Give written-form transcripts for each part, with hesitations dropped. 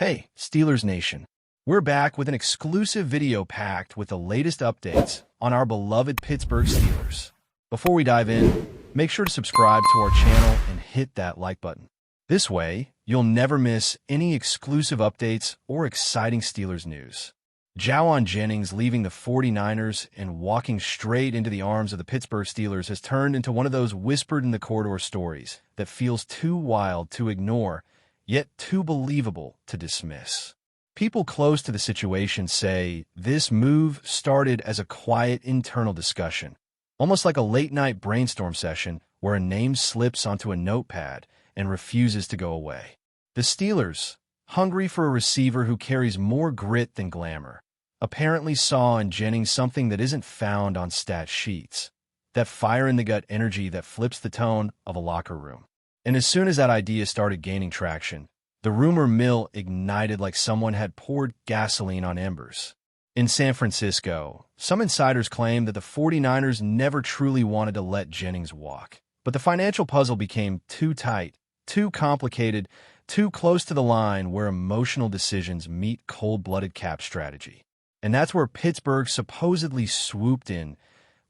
Hey, Steelers Nation. We're back with an exclusive video packed with the latest updates on our beloved Pittsburgh Steelers. Before we dive in, make sure to subscribe to our channel and hit that like button. This way, you'll never miss any exclusive updates or exciting Steelers news. JAUAN Jennings leaving the 49ers and walking straight into the arms of the Pittsburgh Steelers has turned into one of those whispered-in-the-corridor stories that feels too wild to ignore, yet too believable to dismiss. People close to the situation say this move started as a quiet internal discussion, almost like a late-night brainstorm session where a name slips onto a notepad and refuses to go away. The Steelers, hungry for a receiver who carries more grit than glamour, apparently saw in Jennings something that isn't found on stat sheets, that fire-in-the-gut energy that flips the tone of a locker room. And as soon as that idea started gaining traction, the rumor mill ignited like someone had poured gasoline on embers. In San Francisco, some insiders claim that the 49ers never truly wanted to let Jennings walk. But the financial puzzle became too tight, too complicated, too close to the line where emotional decisions meet cold-blooded cap strategy. And that's where Pittsburgh supposedly swooped in,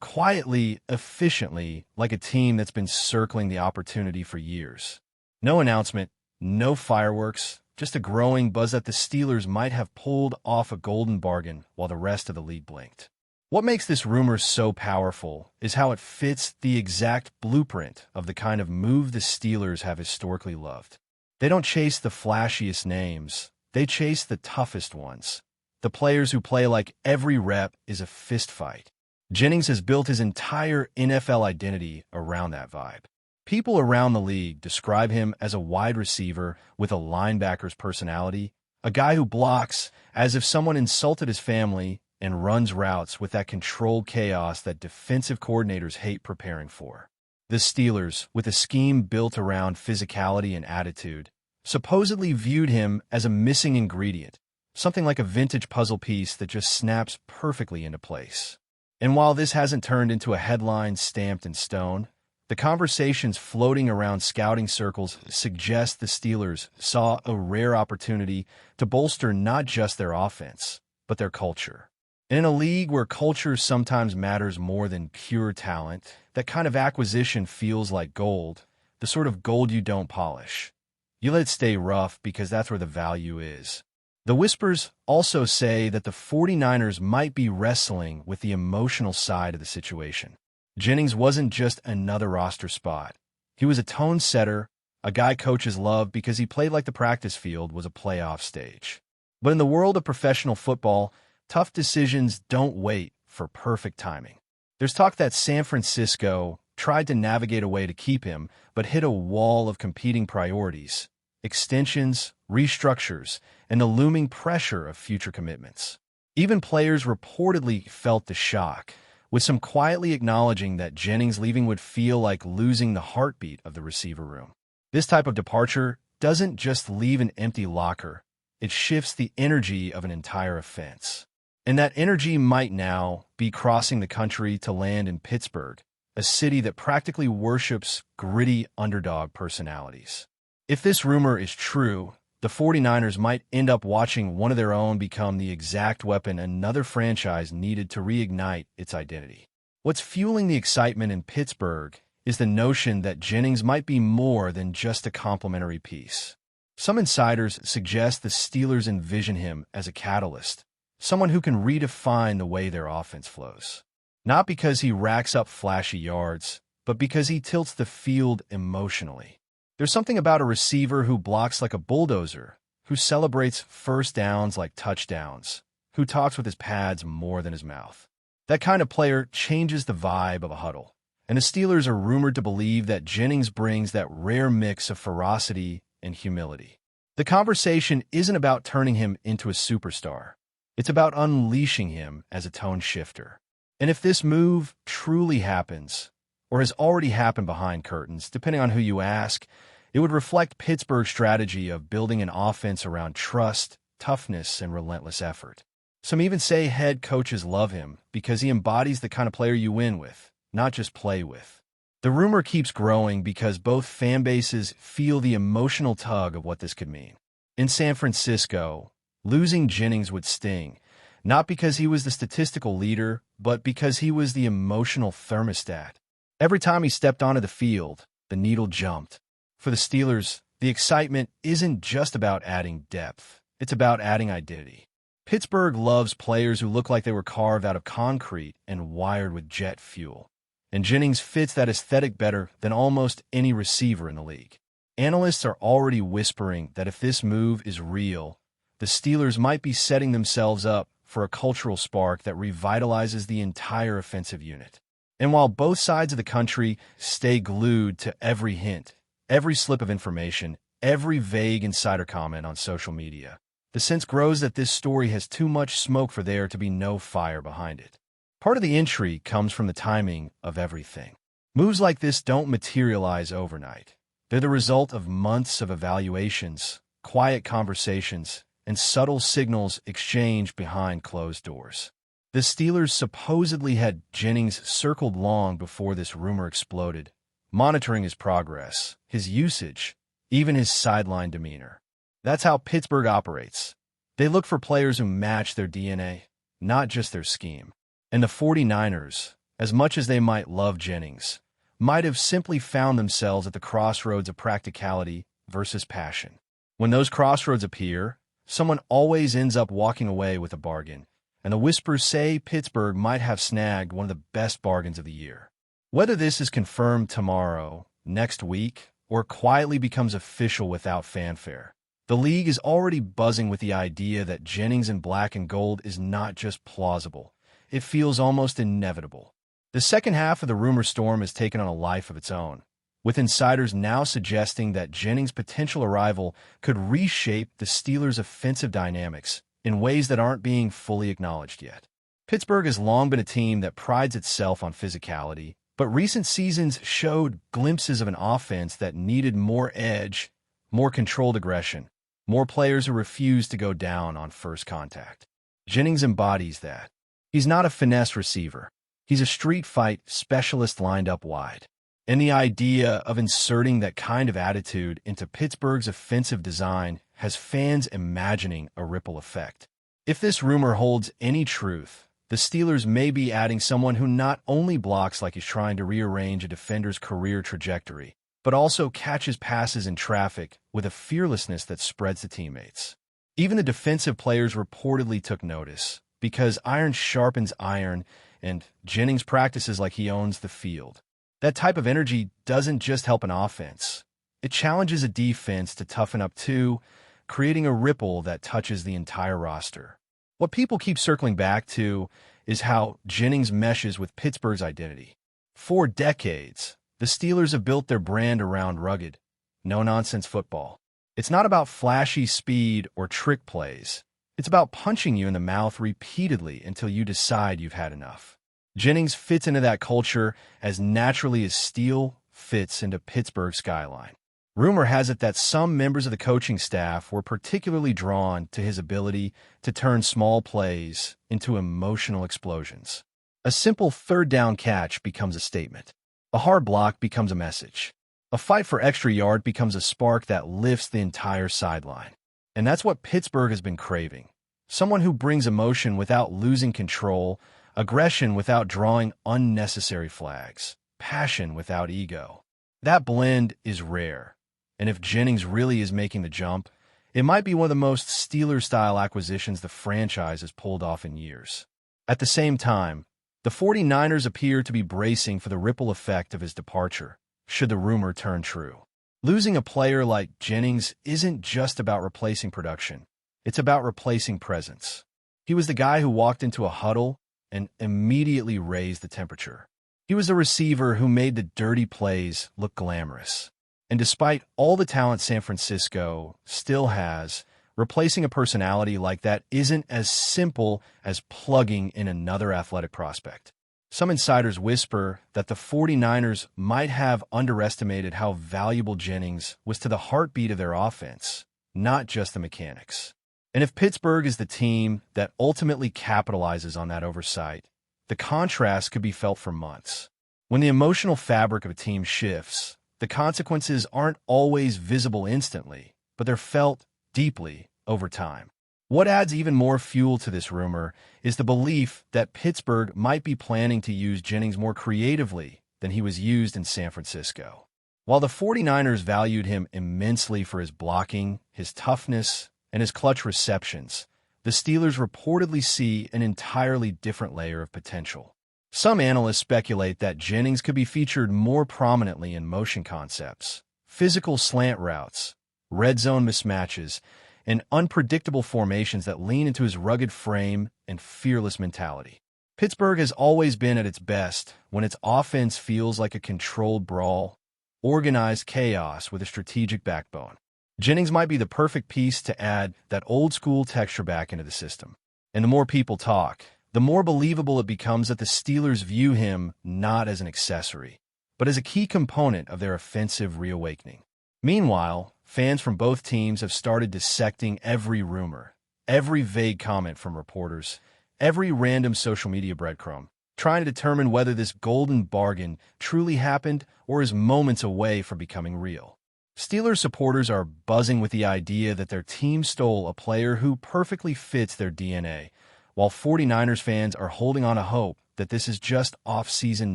quietly, efficiently, like a team that's been circling the opportunity for years. No announcement, no fireworks, just a growing buzz that the Steelers might have pulled off a golden bargain while the rest of the league blinked. What makes this rumor so powerful is how it fits the exact blueprint of the kind of move the Steelers have historically loved. They don't chase the flashiest names, they chase the toughest ones. The players who play like every rep is a fistfight. Jennings has built his entire NFL identity around that vibe. People around the league describe him as a wide receiver with a linebacker's personality, a guy who blocks as if someone insulted his family and runs routes with that controlled chaos that defensive coordinators hate preparing for. The Steelers, with a scheme built around physicality and attitude, supposedly viewed him as a missing ingredient, something like a vintage puzzle piece that just snaps perfectly into place. And while this hasn't turned into a headline stamped in stone, the conversations floating around scouting circles suggest the Steelers saw a rare opportunity to bolster not just their offense, but their culture. And in a league where culture sometimes matters more than pure talent, that kind of acquisition feels like gold, the sort of gold you don't polish. You let it stay rough because that's where the value is. The whispers also say that the 49ers might be wrestling with the emotional side of the situation. Jennings wasn't just another roster spot. He was a tone setter, a guy coaches love because he played like the practice field was a playoff stage. But in the world of professional football, tough decisions don't wait for perfect timing. There's talk that San Francisco tried to navigate a way to keep him, but hit a wall of competing priorities, extensions, restructures, and the looming pressure of future commitments. Even players reportedly felt the shock, with some quietly acknowledging that Jennings leaving would feel like losing the heartbeat of the receiver room. This type of departure doesn't just leave an empty locker, it shifts the energy of an entire offense. And that energy might now be crossing the country to land in Pittsburgh, a city that practically worships gritty underdog personalities. If this rumor is true, the 49ers might end up watching one of their own become the exact weapon another franchise needed to reignite its identity. What's fueling the excitement in Pittsburgh is the notion that Jennings might be more than just a complementary piece. Some insiders suggest the Steelers envision him as a catalyst, someone who can redefine the way their offense flows. Not because he racks up flashy yards, but because he tilts the field emotionally. There's something about a receiver who blocks like a bulldozer, who celebrates first downs like touchdowns, who talks with his pads more than his mouth. That kind of player changes the vibe of a huddle. And the Steelers are rumored to believe that Jennings brings that rare mix of ferocity and humility. The conversation isn't about turning him into a superstar. It's about unleashing him as a tone shifter. And if this move truly happens, or has already happened behind curtains, depending on who you ask, it would reflect Pittsburgh's strategy of building an offense around trust, toughness, and relentless effort. Some even say head coaches love him because he embodies the kind of player you win with, not just play with. The rumor keeps growing because both fan bases feel the emotional tug of what this could mean. In San Francisco, losing Jennings would sting, not because he was the statistical leader, but because he was the emotional thermostat. Every time he stepped onto the field, the needle jumped. For the Steelers, the excitement isn't just about adding depth. It's about adding identity. Pittsburgh loves players who look like they were carved out of concrete and wired with jet fuel. And Jennings fits that aesthetic better than almost any receiver in the league. Analysts are already whispering that if this move is real, the Steelers might be setting themselves up for a cultural spark that revitalizes the entire offensive unit. And while both sides of the country stay glued to every hint, every slip of information, every vague insider comment on social media, the sense grows that this story has too much smoke for there to be no fire behind it. Part of the intrigue comes from the timing of everything. Moves like this don't materialize overnight. They're the result of months of evaluations, quiet conversations, and subtle signals exchanged behind closed doors. The Steelers supposedly had Jennings circled long before this rumor exploded, monitoring his progress, his usage, even his sideline demeanor. That's how Pittsburgh operates. They look for players who match their DNA, not just their scheme. And the 49ers, as much as they might love Jennings, might have simply found themselves at the crossroads of practicality versus passion. When those crossroads appear, someone always ends up walking away with a bargain, and the whispers say Pittsburgh might have snagged one of the best bargains of the year. Whether this is confirmed tomorrow, next week, or quietly becomes official without fanfare, the league is already buzzing with the idea that Jennings in black and gold is not just plausible. It feels almost inevitable. The second half of the rumor storm has taken on a life of its own, with insiders now suggesting that Jennings' potential arrival could reshape the Steelers' offensive dynamics in ways that aren't being fully acknowledged yet. Pittsburgh has long been a team that prides itself on physicality, but recent seasons showed glimpses of an offense that needed more edge, more controlled aggression, more players who refused to go down on first contact. Jennings embodies that. He's not a finesse receiver. He's a street fight specialist lined up wide. And the idea of inserting that kind of attitude into Pittsburgh's offensive design has fans imagining a ripple effect. If this rumor holds any truth, the Steelers may be adding someone who not only blocks like he's trying to rearrange a defender's career trajectory, but also catches passes in traffic with a fearlessness that spreads to teammates. Even the defensive players reportedly took notice, because iron sharpens iron, and Jennings practices like he owns the field. That type of energy doesn't just help an offense. It challenges a defense to toughen up too, creating a ripple that touches the entire roster. What people keep circling back to is how Jennings meshes with Pittsburgh's identity. For decades, the Steelers have built their brand around rugged, no-nonsense football. It's not about flashy speed or trick plays. It's about punching you in the mouth repeatedly until you decide you've had enough. Jennings fits into that culture as naturally as steel fits into Pittsburgh's skyline. Rumor has it that some members of the coaching staff were particularly drawn to his ability to turn small plays into emotional explosions. A simple third down catch becomes a statement. A hard block becomes a message. A fight for extra yard becomes a spark that lifts the entire sideline. And that's what Pittsburgh has been craving. Someone who brings emotion without losing control, aggression without drawing unnecessary flags, passion without ego. That blend is rare. And if Jennings really is making the jump, it might be one of the most Steelers-style acquisitions the franchise has pulled off in years. At the same time, the 49ers appear to be bracing for the ripple effect of his departure, should the rumor turn true. Losing a player like Jennings isn't just about replacing production. It's about replacing presence. He was the guy who walked into a huddle and immediately raised the temperature. He was the receiver who made the dirty plays look glamorous. And despite all the talent San Francisco still has, replacing a personality like that isn't as simple as plugging in another athletic prospect. Some insiders whisper that the 49ers might have underestimated how valuable Jennings was to the heartbeat of their offense, not just the mechanics. And if Pittsburgh is the team that ultimately capitalizes on that oversight, the contrast could be felt for months. When the emotional fabric of a team shifts, the consequences aren't always visible instantly, but they're felt deeply over time. What adds even more fuel to this rumor is the belief that Pittsburgh might be planning to use Jennings more creatively than he was used in San Francisco. While the 49ers valued him immensely for his blocking, his toughness, and his clutch receptions, the Steelers reportedly see an entirely different layer of potential. Some analysts speculate that Jennings could be featured more prominently in motion concepts, physical slant routes, red zone mismatches, and unpredictable formations that lean into his rugged frame and fearless mentality. Pittsburgh has always been at its best when its offense feels like a controlled brawl, organized chaos with a strategic backbone. Jennings might be the perfect piece to add that old-school texture back into the system. And the more people talk, the more believable it becomes that the Steelers view him not as an accessory, but as a key component of their offensive reawakening. Meanwhile, fans from both teams have started dissecting every rumor, every vague comment from reporters, every random social media breadcrumb, trying to determine whether this golden bargain truly happened or is moments away from becoming real. Steelers supporters are buzzing with the idea that their team stole a player who perfectly fits their DNA, while 49ers fans are holding on to hope that this is just off-season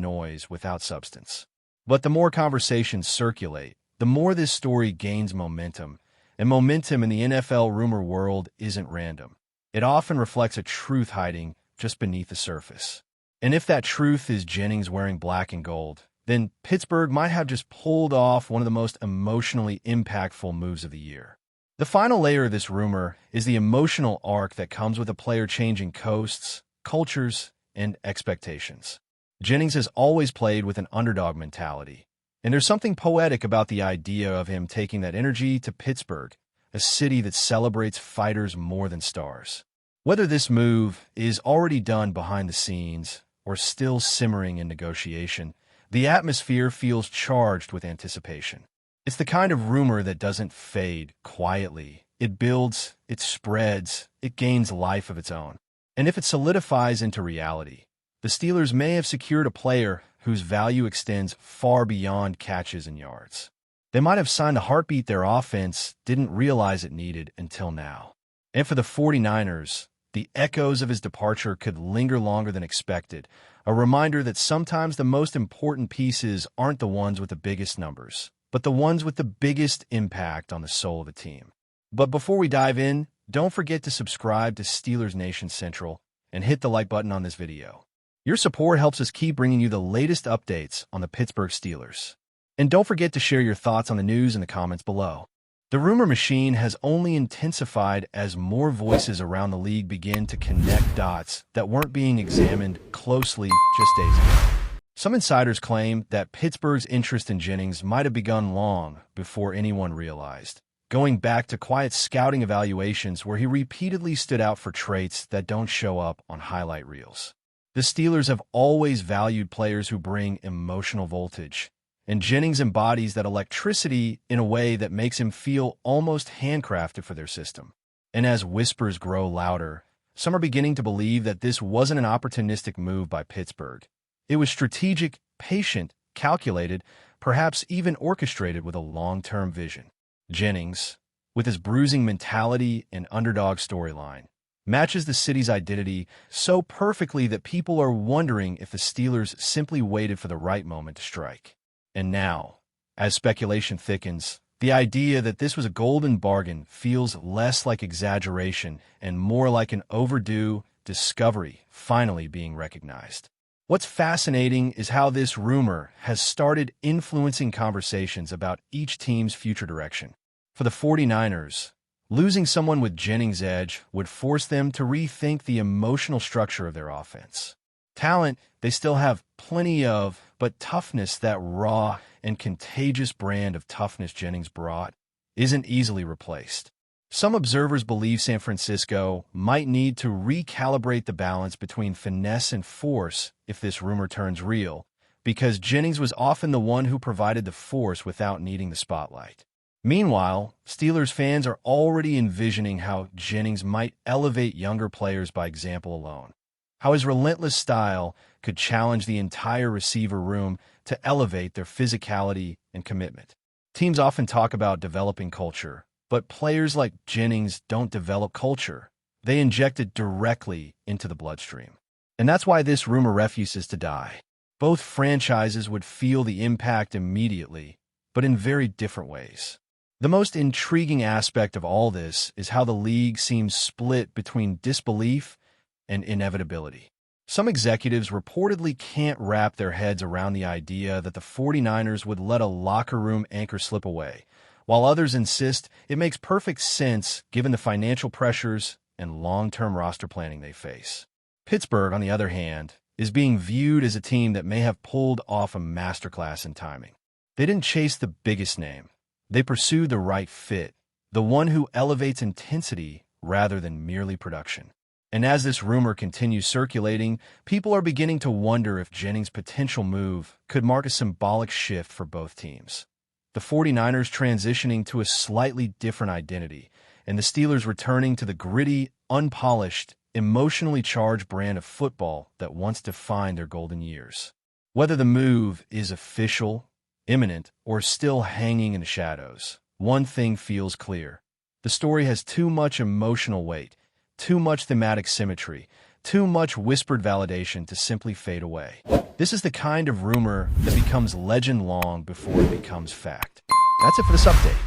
noise without substance. But the more conversations circulate, the more this story gains momentum, and momentum in the NFL rumor world isn't random. It often reflects a truth hiding just beneath the surface. And if that truth is Jennings wearing black and gold, then Pittsburgh might have just pulled off one of the most emotionally impactful moves of the year. The final layer of this rumor is the emotional arc that comes with a player changing coasts, cultures, and expectations. Jennings has always played with an underdog mentality, and there's something poetic about the idea of him taking that energy to Pittsburgh, a city that celebrates fighters more than stars. Whether this move is already done behind the scenes or still simmering in negotiation, the atmosphere feels charged with anticipation. It's the kind of rumor that doesn't fade quietly. It builds, it spreads, it gains life of its own. And if it solidifies into reality, the Steelers may have secured a player whose value extends far beyond catches and yards. They might have signed a heartbeat their offense didn't realize it needed until now. And for the 49ers, the echoes of his departure could linger longer than expected, a reminder that sometimes the most important pieces aren't the ones with the biggest numbers, but the ones with the biggest impact on the soul of the team. But before we dive in, don't forget to subscribe to Steelers Nation Central and hit the like button on this video. Your support helps us keep bringing you the latest updates on the Pittsburgh Steelers. And don't forget to share your thoughts on the news in the comments below. The rumor machine has only intensified as more voices around the league begin to connect dots that weren't being examined closely just days ago. Some insiders claim that Pittsburgh's interest in Jennings might have begun long before anyone realized, going back to quiet scouting evaluations where he repeatedly stood out for traits that don't show up on highlight reels. The Steelers have always valued players who bring emotional voltage, and Jennings embodies that electricity in a way that makes him feel almost handcrafted for their system. And as whispers grow louder, some are beginning to believe that this wasn't an opportunistic move by Pittsburgh. It was strategic, patient, calculated, perhaps even orchestrated with a long-term vision. Jennings, with his bruising mentality and underdog storyline, matches the city's identity so perfectly that people are wondering if the Steelers simply waited for the right moment to strike. And now, as speculation thickens, the idea that this was a golden bargain feels less like exaggeration and more like an overdue discovery finally being recognized. What's fascinating is how this rumor has started influencing conversations about each team's future direction. For the 49ers, losing someone with Jennings' edge would force them to rethink the emotional structure of their offense. Talent, they still have plenty of, but toughness, that raw and contagious brand of toughness Jennings brought, isn't easily replaced. Some observers believe San Francisco might need to recalibrate the balance between finesse and force if this rumor turns real, because Jennings was often the one who provided the force without needing the spotlight. Meanwhile, Steelers fans are already envisioning how Jennings might elevate younger players by example alone, how his relentless style could challenge the entire receiver room to elevate their physicality and commitment. Teams often talk about developing culture, But players like Jennings don't develop culture. They inject it directly into the bloodstream. And that's why this rumor refuses to die. Both franchises would feel the impact immediately, but in very different ways. The most intriguing aspect of all this is how the league seems split between disbelief and inevitability. Some executives reportedly can't wrap their heads around the idea that the 49ers would let a locker room anchor slip away, while others insist it makes perfect sense given the financial pressures and long-term roster planning they face. Pittsburgh, on the other hand, is being viewed as a team that may have pulled off a masterclass in timing. They didn't chase the biggest name. They pursued the right fit, the one who elevates intensity rather than merely production. And as this rumor continues circulating, people are beginning to wonder if Jennings' potential move could mark a symbolic shift for both teams. The 49ers transitioning to a slightly different identity, and the Steelers returning to the gritty, unpolished, emotionally charged brand of football that once defined their golden years. Whether the move is official, imminent, or still hanging in the shadows, one thing feels clear. The story has too much emotional weight, too much thematic symmetry, too much whispered validation to simply fade away. This is the kind of rumor that becomes legend long before it becomes fact. That's it for this update.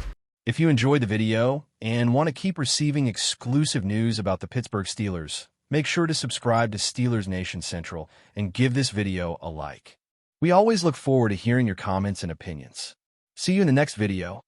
If you enjoyed the video and want to keep receiving exclusive news about the Pittsburgh Steelers, make sure to subscribe to Steelers Nation Central and give this video a like. We always look forward to hearing your comments and opinions. See you in the next video.